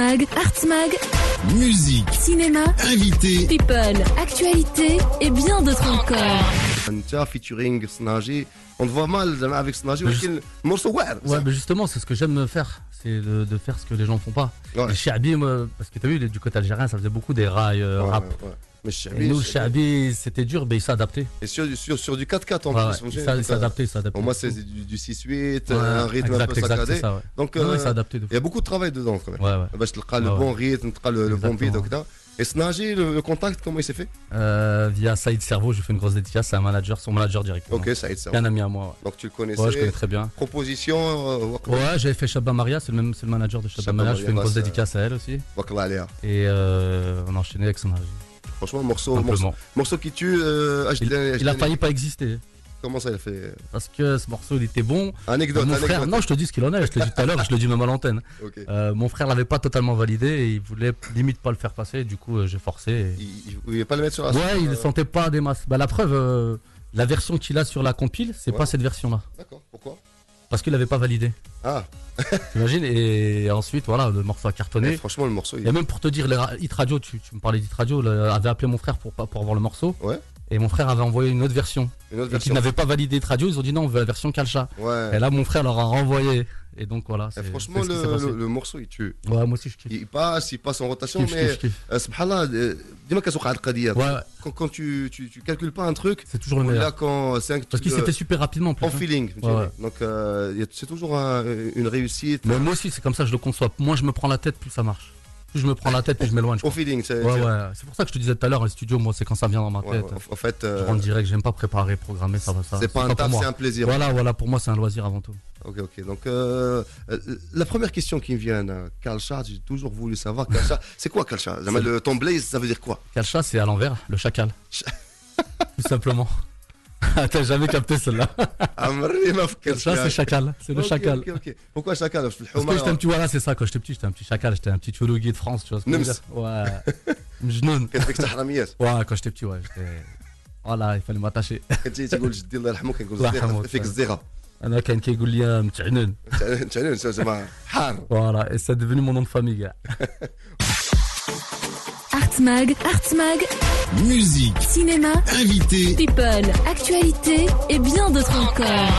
Artsmag, musique, cinéma, invité, people, actualité et bien d'autres encore. انت featuring Snaji, on te voit mal avec Snaji ولكن المورسو واعر. Ouais, mais justement, c'est ce que j'aime faire, c'est de faire ce que les gens font pas. Ouais. Le Shabi, parce que t'as vu, du côté algérien, ça faisait beaucoup des rails rap. Mais Et nous, le Shabi, c'était dur, mais il s'est adapté. Et sur du 4-4 en Ouais, plus. il s'est adapté, il s'est adapté. Pour moi, c'est du 6-8, Ouais, un rythme un peu exact, saccadé. c'est ça, ouais. Donc, Non, il s'est adapté. il y a beaucoup de travail dedans quand même. Ouais, ouais. باش تلقى le bon rythme, تلقى le bon beat. Exactement. Et Snaji, le contact, comment il s'est fait? Via Saïd Servo, je fais une grosse dédicace, c'est un manager, son manager directement. Ok, ça aide ça. C'est un ami à moi. Donc tu le Ouais, connaissais. ouais je connais très bien. Proposition, Ouais, j'avais fait Shabba Maria, c'est le manager de Shabba Shabba Maria, je fais une Maria, grosse c'est- dédicace à elle aussi. Wakla Alia. Et on a enchaîné avec son âge. Franchement, Simplement. morceau qui tue. Il a failli pas exister. Comment ça, il a fait? Parce que ce morceau, il était bon. Anecdote, Mon frère, anecdote. non, je te dis ce qu'il en est, je te l'ai dit tout à l'heure, je le dis même à l'antenne. Ok. Mon frère l'avait pas totalement validé et il voulait limite pas le faire passer, du coup j'ai forcé. Il voulait pas le mettre sur la Ouais, il ne sentait pas des masses. Bah, la preuve, la version qu'il a sur la compile, c'est Ouais. pas cette version-là. D'accord, pourquoi? Parce qu'il avait pas validé. Ah, T'imagines? Et ensuite, voilà, le morceau a cartonné. franchement, le morceau, Et même pour te dire, les hit radio, tu me parlais d'hit radio, avait appelé mon frère pour avoir le morceau. Ouais. Et mon frère avait envoyé une autre version. une autre Et qu'ils version. n'avaient pas validé hit radio, ils ont dit non, on veut la version Kalcha. Ouais. Et là, mon frère leur a renvoyé. Et donc voilà. Et franchement, c'est ce qui s'est passé. le morceau, il tue. Ouais, moi aussi je kiffe. Il passe en rotation, Je kiffe, je kiffe. mais subhanallah, dis-moi qu'à Soukha al-Qadiyya. Ouais, Quand tu calcules pas un truc, c'est toujours le là, meilleur. quand c'est un Parce qu'il s'est fait super rapidement en plus. en feeling. tu vois. Ouais. Donc, c'est toujours une réussite. Mais moi aussi, c'est comme ça que je le conçois. Moins je me prends la tête, plus ça marche. Plus je me prends la tête, plus je m'éloigne. Au feeling, c'est. Ouais, ouais. C'est pour ça que je te disais tout à l'heure, les studios, moi, c'est quand ça vient dans ma Ouais, tête. en fait, Je rentre direct, j'aime pas préparer, programmer, ça va, ça. c'est pas un pour taf, moi. c'est un plaisir. Voilà, pour moi, c'est un loisir avant tout. Ok. Donc, la première question qui me vient, Kalcha, j'ai toujours voulu savoir, Kalcha, c'est quoi Kalcha? Ton blaze, ça veut dire quoi? Kalcha, c'est à l'envers, le chacal. Tout simplement. T'as jamais capté celle-là. Amri ma Kalcha, c'est chacal. C'est le chacal. Ok. Pourquoi chacal? Parce que j'étais un petit, voilà, c'est ça, quand j'étais petit, j'étais un petit chacal, j'étais un petit Tchoulougui de France, tu vois ce que je veux dire. Ouais. Mjnoun. كتبك تحرميات. Ouais, quand j'étais petit, ouais, j'étais. Voilà, il fallait m'attacher. كنتي تقول جدي الله يرحمه كنقول الله يرحمه. فيك الزيغه. أنا كان كيقول لي متعنن. تعلن زعما حار. Voilà, et c'est devenu mon nom de famille, gars. Artsmag, musique, cinéma, invité. people, actualité et bien d'autres encore.